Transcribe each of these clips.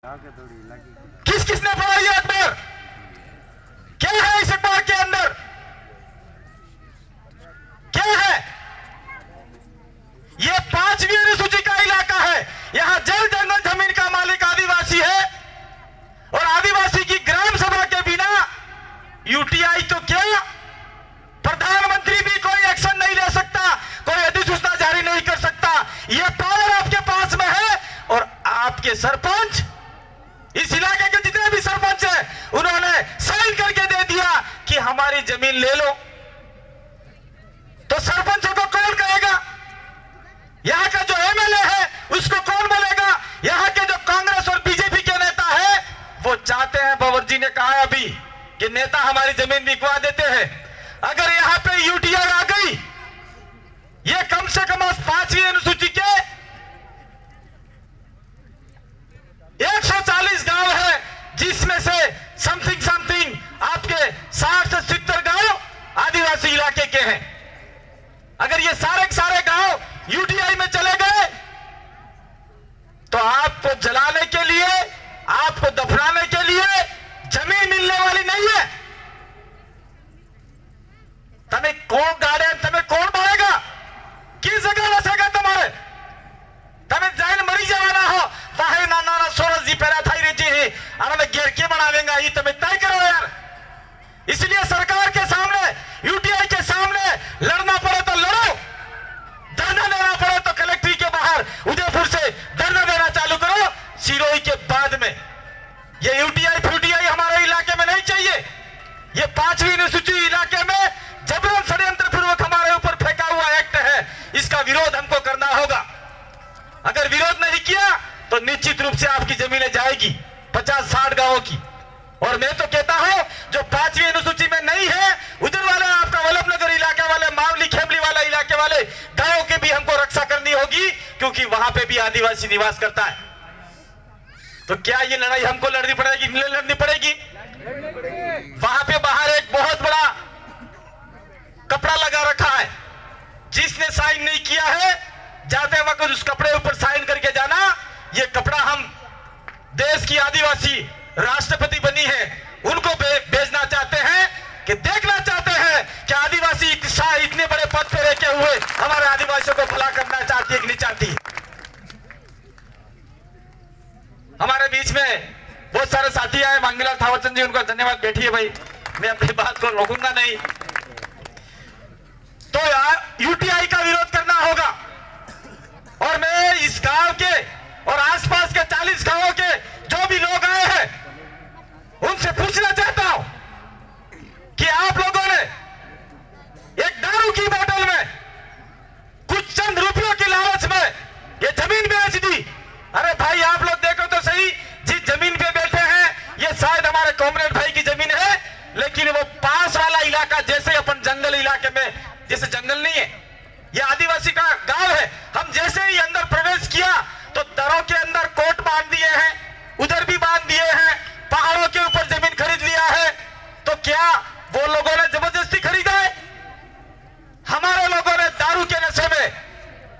किस किसने पढ़ा ये अखबार? क्या है इस अखबार के अंदर? क्या है? ये 5वीं अनुसूची का इलाका है। यहां जल जंगल जमीन का मालिक आदिवासी है और आदिवासी की ग्राम सभा के बिना यूटीआई तो क्या, प्रधानमंत्री भी कोई एक्शन नहीं ले सकता, कोई अधिसूचना जारी नहीं कर सकता। यह पावर आपके पास में है और आपके सरपंच, इस इलाके के जितने भी सरपंच हैं, उन्होंने साइन करके दे दिया कि हमारी जमीन ले लो। तो सरपंचों को कौन कहेगा? यहां का जो एमएलए है उसको कौन बोलेगा? यहां के जो कांग्रेस और बीजेपी के नेता है वो चाहते हैं, पवार जी ने कहा अभी कि नेता हमारी जमीन बिकवा देते हैं। अगर यहां पे यूटीआई आ गई, ये कम से कम 5वीं अनुसूची के 140 गांव है, जिसमें से समथिंग आपके 60 से 70 गांव आदिवासी इलाके के हैं। अगर ये सारे के सारे गांव यूटीआई में चले गए तो आपको जलाने के लिए, आपको दफनाने के लिए जमीन मिलने वाली नहीं है। तमें कौन गाड़े, तमें कौन मारेगा? किस जगह बसेगा तुम्हारे? तमें जैन मरी जवाना हो बाहे नाना सोरस जी पैरा थाई रही है और मैं घेर के बनावेंगा, ये तुम्हें तय करो यार। इसलिए सरकार के सामने, यूटीआई के सामने लड़ना पड़े तो लड़ो, धरना देना पड़े तो कलेक्ट्री के बाहर उदयपुर से धरना देना चालू करो। सिरोही के बाद में ये यूटीआई फ्यूटीआई हमारे इलाके में नहीं चाहिए। ये 5वीं अनुसूची इलाके में जबरन षड्यंत्र पूर्वक हमारे ऊपर फेंका हुआ एक्ट है, इसका विरोध हमको करना होगा। अगर विरोध नहीं किया तो निश्चित रूप से आपकी जमीनें जाएगी 50-60 गांवों की। और मैं तो कहता हूं जो 5वीं अनुसूची में नहीं है, उधर वाले आपका वल्लभनगर इलाके वाले, मावली खेमली वाला इलाके वाले गांवों की भी हमको रक्षा करनी होगी, क्योंकि वहां पे भी आदिवासी निवास करता है। तो क्या ये लड़ाई हमको लड़नी पड़ेगी? लड़नी पड़ेगी। वहां पे बाहर एक बहुत बड़ा कपड़ा लगा रखा है, जिसने साइन नहीं किया है जाते वक्त उस कपड़े ऊपर साइन करके जाना। ये कपड़ा हम देश की आदिवासी राष्ट्रपति बनी है उनको भेजना चाहते हैं, कि देखना चाहते हैं कि आदिवासी इतने बड़े पद पे रहते हुए हमारे आदिवासियों को भला करना चाहती है कि नहीं चाहती। हमारे बीच में बहुत सारे साथी आए, मांगीलाल थावरचंद जी, उनका धन्यवाद। बैठिए भाई, मैं अपनी बात को रोकूंगा नहीं। तो यूटीआई का विरोध करना होगा और मैं इस गांव के और आसपास के 40 गांवों के जो भी लोग आए हैं उनसे पूछना चाहता हूं कि आप लोगों ने एक दारू की बोतल में कुछ चंद रुपयों की लालच में ये जमीन बेच दी। अरे भाई आप लोग देखो तो सही, जिस जमीन पे बैठे हैं ये शायद हमारे कॉमरेड भाई की जमीन है, लेकिन वो पास वाला इलाका जैसे अपन जंगल इलाके में, जैसे जंगल नहीं है, ये आदिवासी का गांव है। हम जैसे ही अंदर प्रवेश किया तो दरों के अंदर कोट बांध दिए हैं, उधर भी बांध दिए हैं, पहाड़ों के ऊपर जमीन खरीद लिया है। तो क्या वो लोगों ने जबरदस्ती खरीदा है? हमारे लोगों ने दारू के नशे में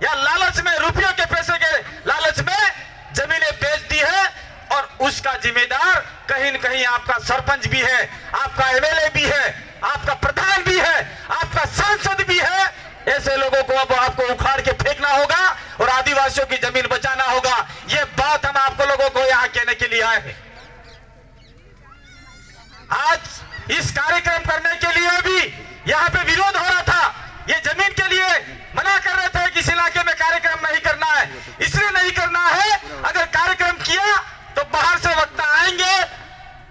या लालच में, रुपयों के पैसे के लालच में जमीनें बेच दी है। और उसका जिम्मेदार कहीं न कहीं आपका सरपंच भी है, आपका एमएलए भी है, आपका प्रधान भी है, आपका सांसद भी है। ऐसे लोगों को अब आपको उखाड़ के फेंकना होगा और आदिवासियों की जमीन बचाना होगा। यह बात हम आपको लोगों को यहां कहने के लिए आए हैं। आज इस कार्यक्रम करने के लिए भी यहां पे विरोध हो रहा था, ये जमीन के लिए मना कर रहे थे कि इस इलाके में कार्यक्रम नहीं करना है। इसलिए नहीं करना है, अगर कार्यक्रम किया तो बाहर से वक्ता आएंगे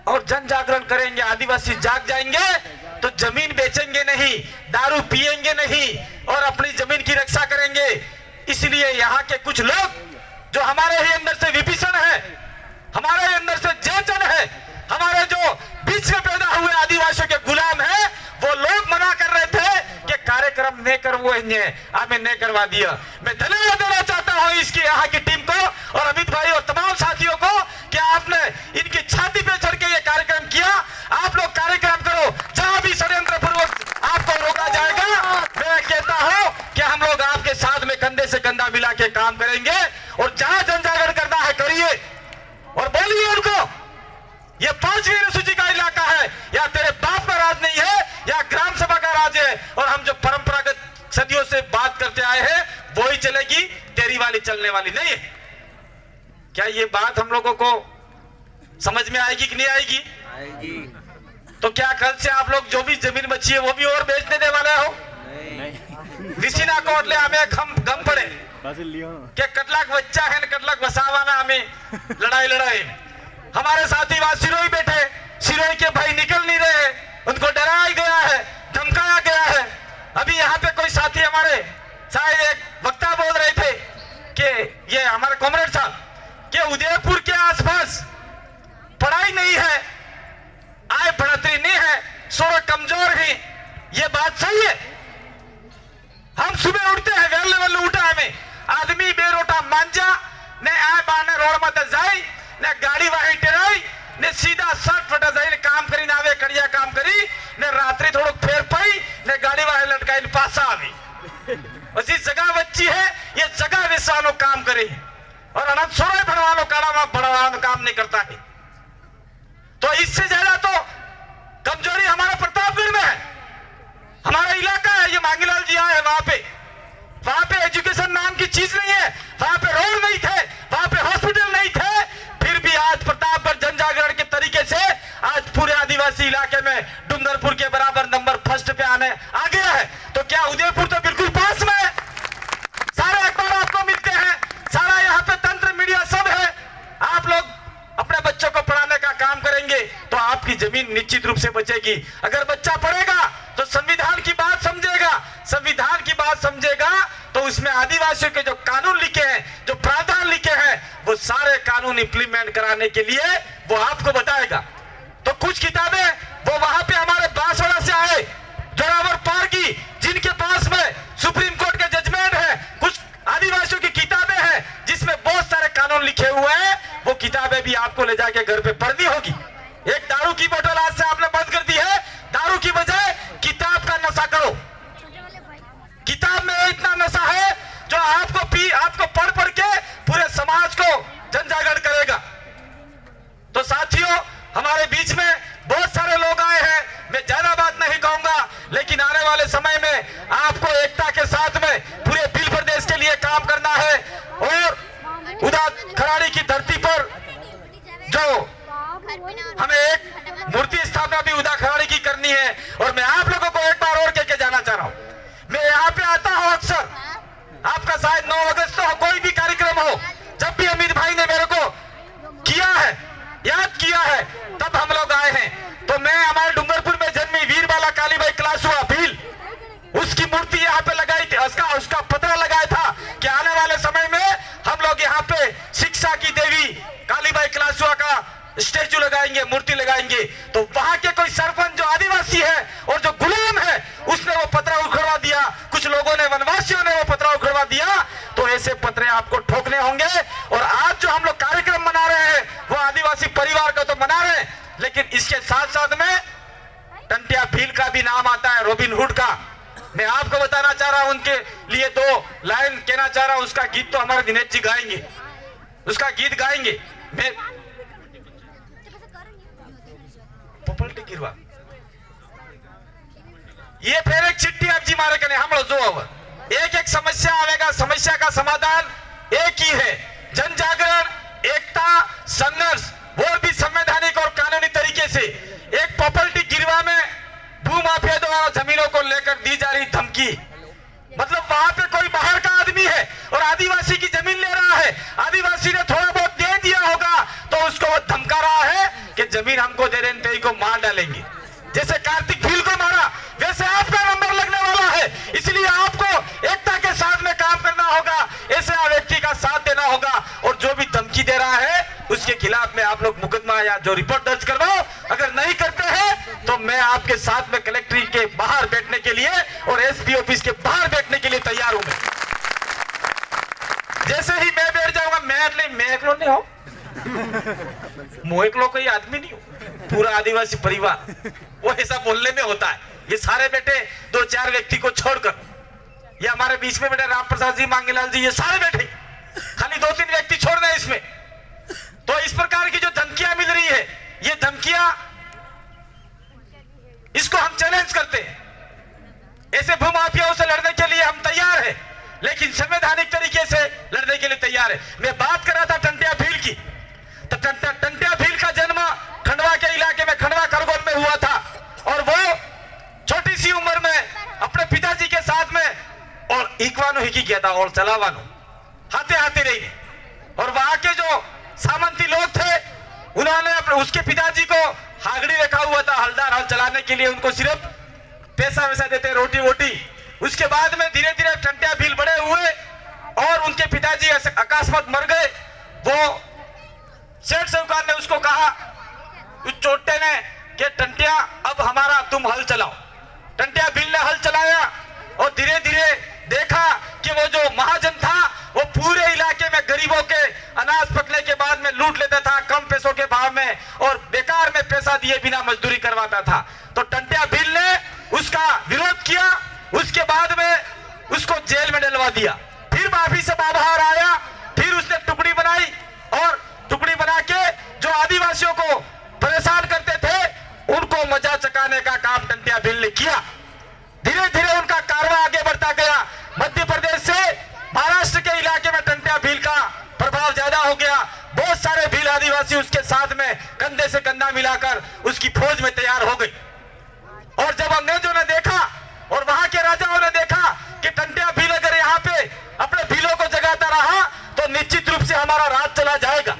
और जन जागरण करेंगे, आदिवासी जाग जाएंगे तो जमीन बेचेंगे नहीं, दारू पिएंगे नहीं और अपनी जमीन की रक्षा करेंगे। इसलिए यहाँ के कुछ लोग जो हमारे ही अंदर से विभीषण है, हमारे ही अंदर से जयचंद है, हमारे जो बीच में पैदा हुए आदिवासियों के गुलाम है, वो लोग मना कर रहे थे कि कार्यक्रम नहीं करवाएंगे, हमें नहीं करवा दिया। मैं धन्यवाद देना चाहता हूं इसकी यहाँ की टीम को और अमित भाई और तमाम साथियों को कि आपने इनकी छाती पे चढ़ के ये कार्यक्रम किया। आप लोग कार्यक्रम करो, जहां भी षड्यंत्र पूर्वक आपको रोका जाएगा, मैं कहता हूं कि हम लोग आपके साथ में कंधे से कंधा मिला के काम करेंगे और जहां जन जागरण करना है करिए और बोलिए ये 5वीं अनुसूची का इलाका है, या तेरे बाप का राज नहीं है या ग्राम सभा का राज है, और हम जो परंपरागत सदियों से बात करते आए हैं वो ही चलेगी, तेरी वाली चलने वाली नहीं है। क्या ये बात हम लोगों को समझ में आएगी कि नहीं आएगी? आएगी। तो क्या कल से आप लोग जो भी जमीन बची है वो भी और बेच देने वाले हो? विसिना कोटले हमें गम पड़े के कटलाक बच्चा है, कटलाक बसावाना हमें लड़ाई हमारे साथी वहां सिरोही बैठे, सिरोही के भाई निकल नहीं रहे, उनको डराया गया है, धमकाया गया है। अभी यहाँ पे कोई साथी हमारे शायद एक वक्ता बोल रहे थे कि ये हमारे कॉमरेड साहब कि उदयपुर के आसपास पढ़ाई नहीं है, आय बढ़ोतरी नहीं है, सोच कमजोर है। ये बात सही है। हम सुबह उठते हैं, वेल लेवल उठा हमें आदमी बेरोटा मांजा ने आय बाने रोड में जाई ने गाड़ी वाही टेराई ने सीधा 60 फटा जाई ने काम करी ना आवे कड़िया काम करी ने रात्रि थोड़ा फेर पाई ने गाड़ी वाही लटकाई पासा आवी। उसी जगह बच्ची है, ये जगह विसानो काम करे और अनंत सोरे बनवानो काड़ा बढ़ावानो काम नहीं करता है। तो इससे ज्यादा तो कमजोरी हमारा प्रतापगढ़ में है, हमारा इलाका है। ये मांगीलाल जी आए हैं, वहां पे एजुकेशन नाम की चीज नहीं है, वहां पे रोड नहीं थे, वहां पे हॉस्पिटल नहीं थे, फिर भी आज प्रतापगढ़ जन जागरण के तरीके से आज पूरे आदिवासी इलाके में डूंगरपुर के बराबर नंबर फर्स्ट पे आने आ गया है। तो क्या उदयपुर तो बिल्कुल पास में है, सारे अखबार आपको मिलते हैं, सारा यहाँ पे तंत्र मीडिया सब है। आप लोग अपने बच्चों को पढ़ाने का काम करेंगे तो आपकी जमीन निश्चित रूप से बचेगी। अगर बच्चा पढ़ेगा तो संविधान की बात समझेगा, संविधान की बात समझेगा तो उसमें आदिवासियों के जो कानून लिखे हैं, जो प्रावधान लिखे हैं, वो सारे कानून इंप्लीमेंट कराने के लिए वो आपको बताएगा। तो कुछ किताबें वो वहां पे हमारे बांसवाड़ा से आए जोरावर पार की, जिनके पास में सुप्रीम कोर्ट के जजमेंट है, कुछ आदिवासियों की किताबें हैं जिसमें बहुत सारे कानून लिखे हुए हैं, वो किताबें भी आपको ले जाके घर पे पढ़नी होगी। एक दारू की बोतल आज से आपने बंद कर दी है, दारू की बजाय किताब का नशा करो। किताब में इतना नशा है जो आपको पढ़ पढ़ के पूरे समाज को जनजागरण करेगा। तो साथियों, हमारे बीच में बहुत सारे लोग आए हैं, मैं ज्यादा बात नहीं कहूंगा, लेकिन आने वाले समय में आपको एकता के साथ में पूरे भील प्रदेश के लिए काम करना है। और उदा खराड़ी की धरती पर जो हमें एक मूर्ति स्थापना भी उदा खराड़ी की करनी है। और मैं आप लोगों को एक बार और कह के जाना चाह रहा हूं, मैं यहाँ पे आता हूं अक्सर, आपका शायद 9 अगस्त हो, कोई भी कार्यक्रम हो, जब भी अमित भाई ने मेरे को किया है, याद किया है, तब हम लोग आए हैं। तो मैं हमारे डूंगरपुर में जन्मी वीरबाला कालीबाई क्लासुआ भील, उसकी मूर्ति यहाँ पे लगाई थी, उसका पतरा लगाया था कि आने वाले समय में हम लोग यहाँ पे शिक्षा की देवी कालीबाई क्लासुआ का स्टेचू लगाएंगे, मूर्ति लगाएंगे। तो वहां के कोई सरपंच जो आदिवासी है और जो गुलाम है, उसने वो पतरा उखड़वा दिया, कुछ लोगों ने, वनवासियों ने वो पतरा उखड़वा दिया। तो ऐसे पतरे आपको ठोकने होंगे। और आज जो हम लोग कार्यक्रम मना रहे हैं वो आदिवासी परिवार का तो मना रहे हैं, लेकिन इसके साथ साथ में टंटिया भील का भी नाम आता है, रॉबिन हुड का। मैं आपको बताना चाह रहा हूं, उनके लिए 2 लाइन कहना चाह रहा हूं। उसका गीत तो हमारे दिनेश जी गाएंगे, उसका गीत गाएंगे। मैं पलटी गिरवा ये फिर एक चिट्ठी आप जी मारे कने हम लोग जो एक समस्या आवेगा, समस्या का समाधान एक ही है, जन जागरण, एकता, संघर्ष, वो भी संवैधानिक और कानूनी तरीके से। एक प्रॉपर्टी गिरवा में भूमाफिया द्वारा जमीनों को लेकर दी जा रही धमकी, मतलब वहां पे कोई बाहर का आदमी है और आदिवासी की जमीन ले रहा है, आदिवासी ने थोड़ा बहुत दे दिया होगा तो उसको वो धमका रहा है कि जमीन हमको दे दें, तेरी को मार डालेंगे। जैसे कार्तिक भील को मारा, वैसे आपका नंबर लगने वाला है। इसलिए आपको एकता के साथ में काम करना होगा, ऐसे व्यक्ति का साथ देना होगा, और जो भी धमकी दे रहा है उसके खिलाफ में आप लोग मुकदमा या जो रिपोर्ट दर्ज करवाओ। अगर नहीं करते हैं तो मैं आपके साथ में कलेक्ट्रेट के बाहर बैठने के लिए और एसपी ऑफिस के बाहर बैठने के लिए तैयार हूं। जैसे ही मैं बैठ जाऊंगा, मैं एकलो नहीं हो, मैं एकलो कोई आदमी नहीं हूं, पूरा आदिवासी परिवार, वो ऐसा बोलने में होता है। ये सारे बेटे 2-4 व्यक्ति को छोड़कर, ये हमारे बीच में बेटे राम प्रसाद जी, मांगीलाल जी, ये सारे बैठे, खाली 2-3 व्यक्ति छोड़ रहे हैं इसमें। तो इस प्रकार की जो धमकियां मिल रही है, ये धमकी लेकिन संवैधानिक तरीके से लड़ने के लिए तैयार है। मैं बात कर रहा था टंट्या भील की, तो टंट्या भील का जन्म खंडवा के इलाके में, खंडवा खरगोन में हुआ था, और वो छोटी सी उम्र में अपने पिताजी के साथ में और इकवानो ही किया था और चलावानो हाथे हाथे रही। और वहां के जो सामंती लोग थे उन्होंने उसके पिताजी को हागड़ी रखा हुआ था हलदार हल चलाने के लिए, उनको सिर्फ पैसा वैसा देते, रोटी वोटी। उसके बाद में धीरे धीरे टंट्या भील बड़े हुए और उनके पिताजी अकस्मात मर गए। वो सेठ साहूकार ने उसको कहा, उस चोटे ने, कि टंट्या अब हमारा तुम हल चलाओ। टंट्या भील ने हल चलाया और धीरे धीरे देखा कि वो जो महाजन था वो पूरे इलाके में गरीबों के अनाज पकने के बाद में लूट लेता था कम पैसों के भाव में, और बेकार में पैसा दिए बिना मजदूरी करवाता था। तो टंट्या भील ने उसका विरोध किया, उसके बाद में उसको जेल में डलवा दिया। फिर माफी से बाहर आया, फिर उसने टुकड़ी बनाई और टुकड़ी बना के जो आदिवासियों को परेशान करते थे उनको मजा चकाने का काम टंट्या भील ने किया। धीरे धीरे उनका कारवा आगे बढ़ता गया। मध्य प्रदेश से महाराष्ट्र के इलाके में टंट्या भील का प्रभाव ज्यादा हो गया। बहुत सारे भील आदिवासी उसके साथ में कंधे से कंधा मिलाकर उसकी फौज में तैयार हो गई। और जब अंग्रेजों ने देखा और वहां के राजाओं ने देखा कि टंट्या भील अगर यहाँ पे अपने भीलों को जगाता रहा तो निश्चित रूप से हमारा राज चला जाएगा,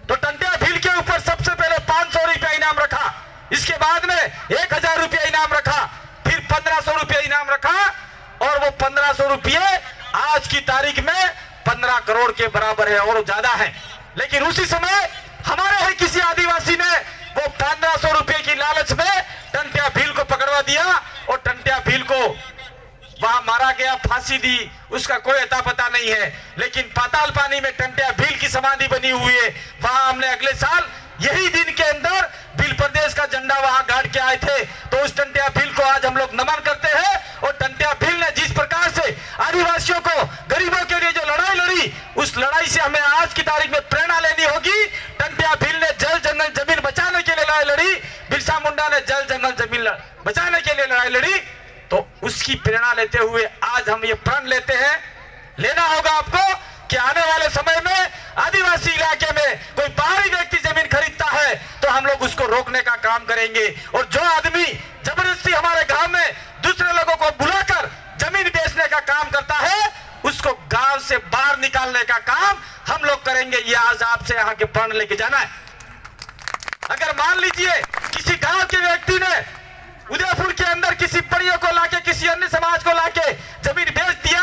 तो टंट्या भील के ऊपर सबसे पहले 500 रुपया इनाम रखा, इसके बाद में 1000 रुपया इनाम रखा, फिर 1500 रुपया इनाम रखा, और वो 1500 रुपये आज की तारीख में 15 करोड़ के बराबर है और ज्यादा है। लेकिन उसी समय हमारे ही किसी आदिवासी ने वो 1500 रुपये की लालच में टंट्या भील को पकड़वा दिया और टंट्या भील को वहां मारा गया, फांसी दी, उसका कोई अता पता नहीं है। लेकिन पाताल पानी में टंट्या भील की समाधि बनी हुई है। वहां हमने अगले साल यही दिन के अंदर भील प्रदेश का झंडा वहां गाड़ के आए थे। तो उस टंट्या भील को आज हम लोग नमन करते हैं। और टंट्या भील ने जिस प्रकार से आदिवासियों को, गरीबों के लिए जो लड़ाई लड़ी, उस लड़ाई से हमें आज की तारीख में प्रेरणा लेनी होगी। टंट्या भील ने जल जंगल जमीन बचाने के लिए लड़ाई लड़ी, बिरसा मुंडा ने जल जंगल जमीन बचाने के लिए लड़ाई लड़ी। तो उसकी प्रेरणा लेते हुए आज हम ये प्रण लेते हैं, लेना होगा आपको कि आने वाले समय में आदिवासी इलाके में कोई बाहरी व्यक्ति जमीन खरीदता है तो हम लोग उसको रोकने का काम करेंगे। और जो आदमी जबरदस्ती हमारे गांव में दूसरे लोगों को बुलाकर जमीन बेचने का काम करता है उसको गांव से बाहर निकालने का काम हम लोग करेंगे। ये आज आपसे यहाँ के प्रण लेके जाना है। अगर मान लीजिए किसी गांव के व्यक्ति ने उदयपुर के अंदर किसी परियों को लाके, किसी अन्य समाज को लाके जमीन बेच दिया,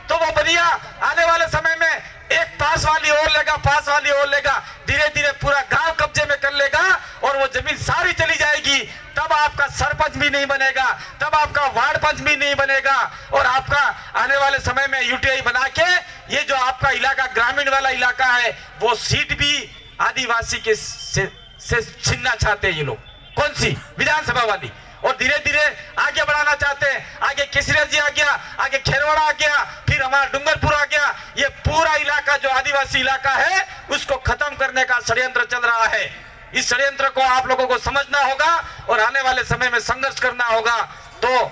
तो वो बनिया आने वाले समय में एक पास वाली और लेगा, पास वाली और लेगा, धीरे धीरे पूरा गांव कब्जे में कर लेगा और वो जमीन सारी चली जाएगी। तब आपका सरपंच भी नहीं बनेगा, तब आपका वार्ड पंच भी नहीं बनेगा, और आपका आने वाले समय में यूटीआई बना के ये जो आपका इलाका ग्रामीण वाला इलाका है वो सीट भी आदिवासी के से छीनना चाहते हैं ये लोग। कौन सी? विधानसभा वाली। और धीरे धीरे आगे बढ़ाना चाहते हैं। आगे केसरिया जी आ गया, आगे खेरवाड़ा आ गया, फिर हमारा डूंगरपुर आ गया। ये पूरा इलाका जो आदिवासी इलाका है उसको खत्म करने का षड्यंत्र चल रहा है। इस षड्यंत्र को आप लोगों को समझना होगा और आने वाले समय में संघर्ष करना होगा। तो